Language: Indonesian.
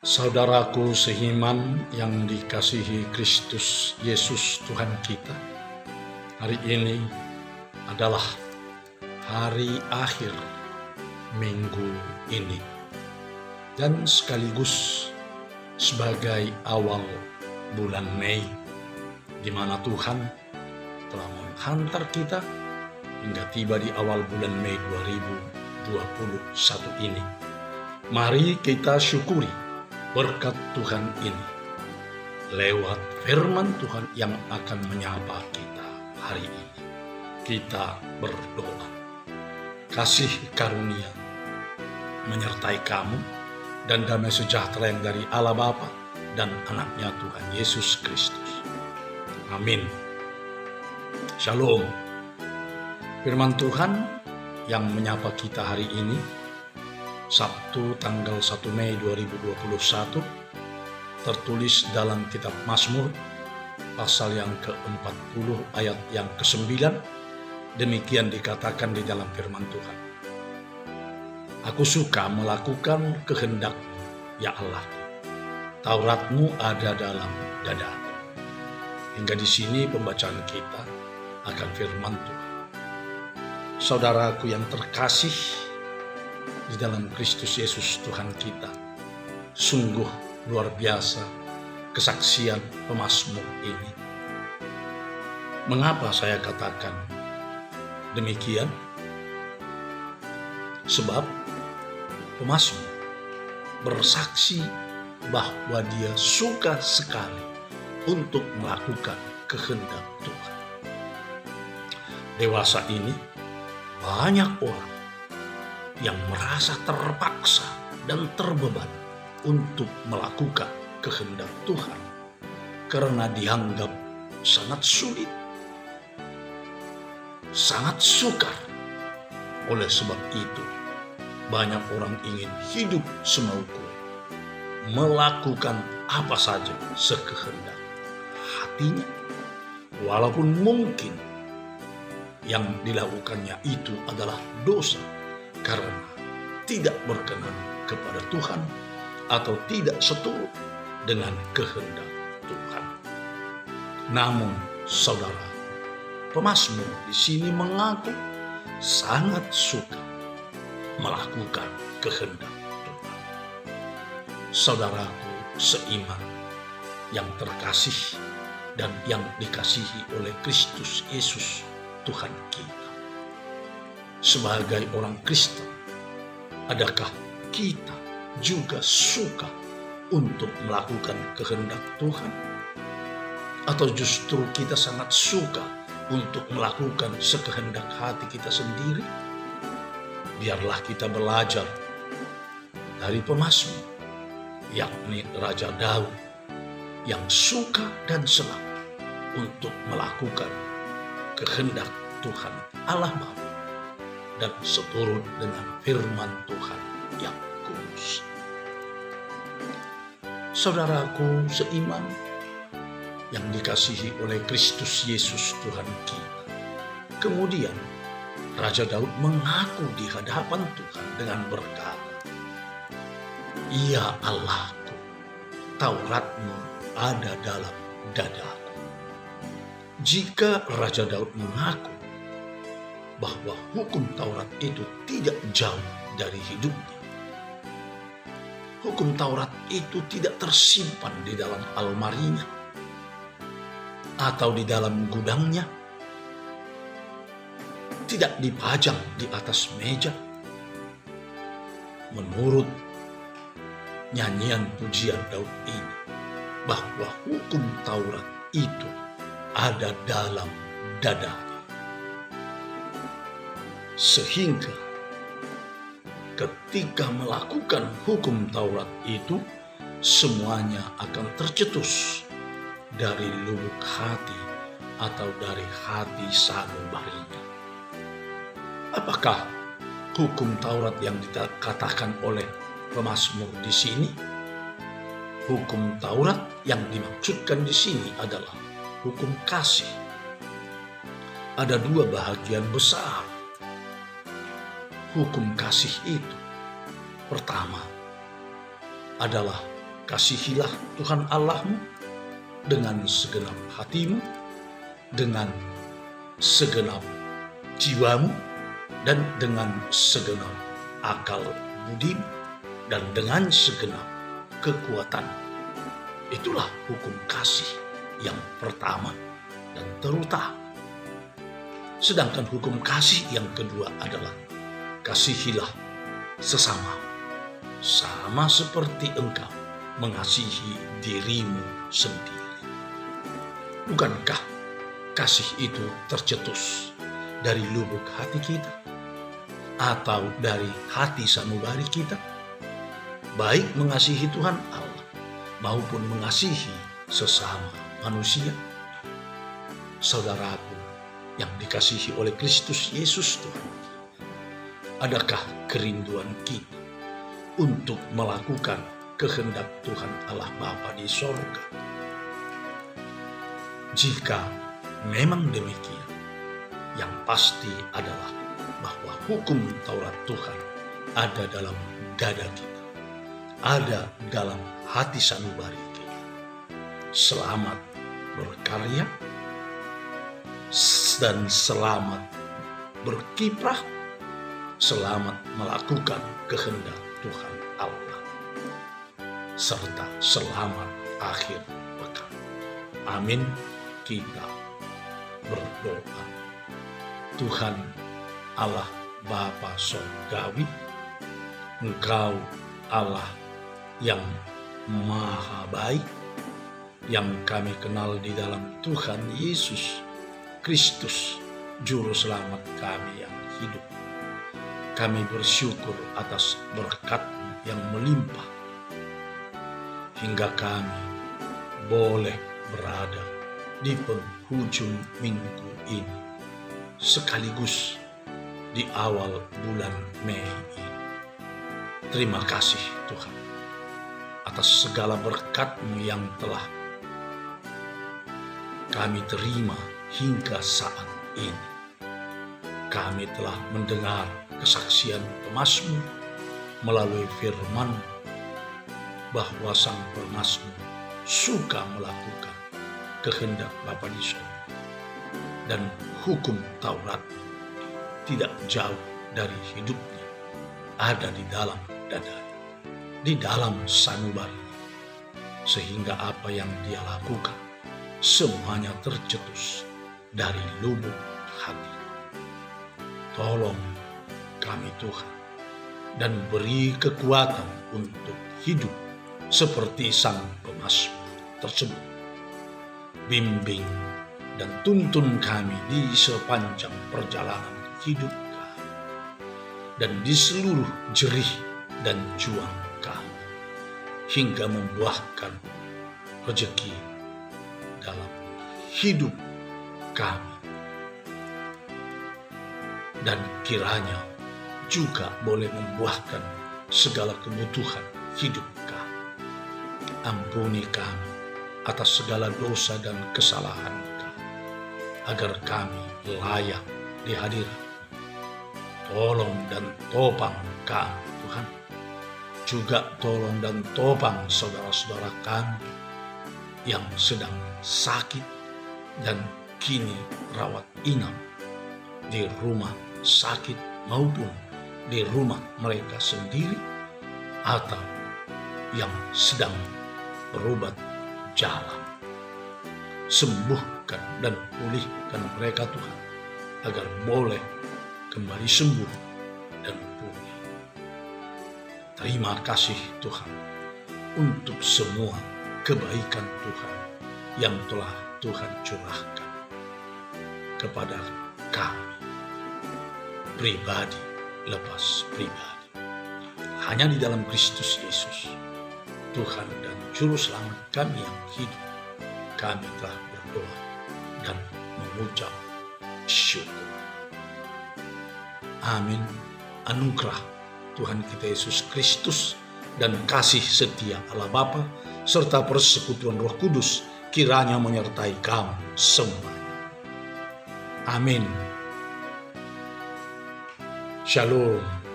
Saudaraku seiman yang dikasihi Kristus Yesus Tuhan kita, hari ini adalah hari akhir minggu ini dan sekaligus sebagai awal bulan Mei, di mana Tuhan telah menghantar kita hingga tiba di awal bulan Mei 2021 ini. Mari kita syukuri berkat Tuhan ini lewat firman Tuhan yang akan menyapa kita hari ini. Kita berdoa. Kasih karunia menyertai kamu dan damai sejahtera yang dari Allah Bapa dan anaknya Tuhan Yesus Kristus. Amin. Shalom. Firman Tuhan yang menyapa kita hari ini, Sabtu tanggal 1 Mei 2021, tertulis dalam kitab Mazmur pasal yang ke-40 ayat yang ke-9. Demikian dikatakan di dalam firman Tuhan. Aku suka melakukan kehendak-Mu, ya Allah. Taurat-Mu ada dalam dadaku. Hingga di sini pembacaan kita akan firman Tuhan. Saudaraku yang terkasih di dalam Kristus Yesus Tuhan kita, sungguh luar biasa kesaksian pemazmur ini. Mengapa saya katakan demikian? Sebab pemazmur bersaksi bahwa dia suka sekali untuk melakukan kehendak Tuhan. Dewasa ini banyak orang yang merasa terpaksa dan terbeban untuk melakukan kehendak Tuhan karena dianggap sangat sulit, sangat sukar. Oleh sebab itu, banyak orang ingin hidup semauku, melakukan apa saja sekehendak hatinya, walaupun mungkin yang dilakukannya itu adalah dosa karena tidak berkenan kepada Tuhan atau tidak seturut dengan kehendak Tuhan. Namun, saudara, pemazmur di sini mengaku sangat suka melakukan kehendak Tuhan. Saudaraku seiman yang terkasih dan yang dikasihi oleh Kristus Yesus Tuhan kita. Sebagai orang Kristen, adakah kita juga suka untuk melakukan kehendak Tuhan? Atau justru kita sangat suka untuk melakukan sekehendak hati kita sendiri? Biarlah kita belajar dari pemazmur, yakni Raja Daud, yang suka dan senang untuk melakukan kehendak Tuhan Allah Bapa dan seturut dengan firman Tuhan yang kudus. Saudaraku seiman yang dikasihi oleh Kristus Yesus Tuhan kita. Kemudian Raja Daud mengaku di hadapan Tuhan dengan berkata, "Ya Allahku, Taurat-Mu ada dalam dadaku." Jika Raja Daud mengaku bahwa hukum Taurat itu tidak jauh dari hidupnya, hukum Taurat itu tidak tersimpan di dalam almarinya atau di dalam gudangnya, tidak dipajang di atas meja. Menurut nyanyian pujian Daud ini, bahwa hukum Taurat itu ada dalam dadanya. Sehingga ketika melakukan hukum Taurat itu, semuanya akan tercetus dari lubuk hati atau dari hati sanubarinya. Apakah hukum Taurat yang dikatakan oleh pemazmur di sini? Hukum Taurat yang dimaksudkan di sini adalah hukum kasih. Ada dua bahagian besar hukum kasih itu. Pertama adalah Kasihilah Tuhan Allahmu dengan segenap hatimu, dengan segenap jiwamu, dan dengan segenap akal budimu, dan dengan segenap kekuatan. Itulah hukum kasih yang pertama dan terutama. Sedangkan hukum kasih yang kedua adalah kasihilah sesama, sama seperti engkau mengasihi dirimu sendiri. Bukankah kasih itu tercetus dari lubuk hati kita atau dari hati sanubari kita, baik mengasihi Tuhan Allah maupun mengasihi sesama manusia? Saudaraku yang dikasihi oleh Kristus Yesus Tuhan, adakah kerinduan kita untuk melakukan kehendak Tuhan Allah Bapa di sorga? Jika memang demikian, yang pasti adalah bahwa hukum Taurat Tuhan ada dalam dada kita, ada dalam hati sanubari kita. Selamat berkarya dan selamat berkiprah, selamat melakukan kehendak Tuhan Allah, serta selamat akhir pekan. Amin. Kita berdoa. Tuhan Allah Bapa Sorgawi, Engkau Allah yang maha baik, yang kami kenal di dalam Tuhan Yesus Kristus, Juru Selamat kami yang hidup. Kami bersyukur atas berkat-Mu yang melimpah, hingga kami boleh berada di penghujung minggu ini, sekaligus di awal bulan Mei ini. Terima kasih Tuhan atas segala berkat-Mu yang telah kami terima hingga saat ini. Kami telah mendengar kesaksian pemazmur melalui firman bahwa sang pemazmur suka melakukan kehendak Bapa di sorga, dan hukum Taurat tidak jauh dari hidupnya, ada di dalam dada, di dalam sanubari, sehingga apa yang dia lakukan semuanya tercetus dari lubuk hati. Tolong kami Tuhan, dan beri kekuatan untuk hidup seperti sang pemazmur tersebut. Bimbing dan tuntun kami di sepanjang perjalanan hidup kami, dan di seluruh jerih dan juang kami, hingga membuahkan rezeki dalam hidup kami, dan kiranya juga boleh membuahkan segala kebutuhan hidup kami. Ampuni kami atas segala dosa dan kesalahan kami, agar kami layak di hadirat. Tolong dan topang kami Tuhan, juga tolong dan topang saudara-saudara kami yang sedang sakit dan kini rawat inap di rumah sakit maupun di rumah mereka sendiri, atau yang sedang berobat jalan. Sembuhkan dan pulihkan mereka Tuhan, agar boleh kembali sembuh dan pulih. Terima kasih Tuhan untuk semua kebaikan Tuhan yang telah Tuhan curahkan kepada kami, pribadi lepas pribadi. Hanya di dalam Kristus Yesus, Tuhan dan Juru Selamat kami yang hidup, kami telah berdoa dan mengucap syukur. Amin. Anugerah Tuhan kita Yesus Kristus dan kasih setia Allah Bapa serta persekutuan Roh Kudus kiranya menyertai kamu semuanya. Amin. Shalom.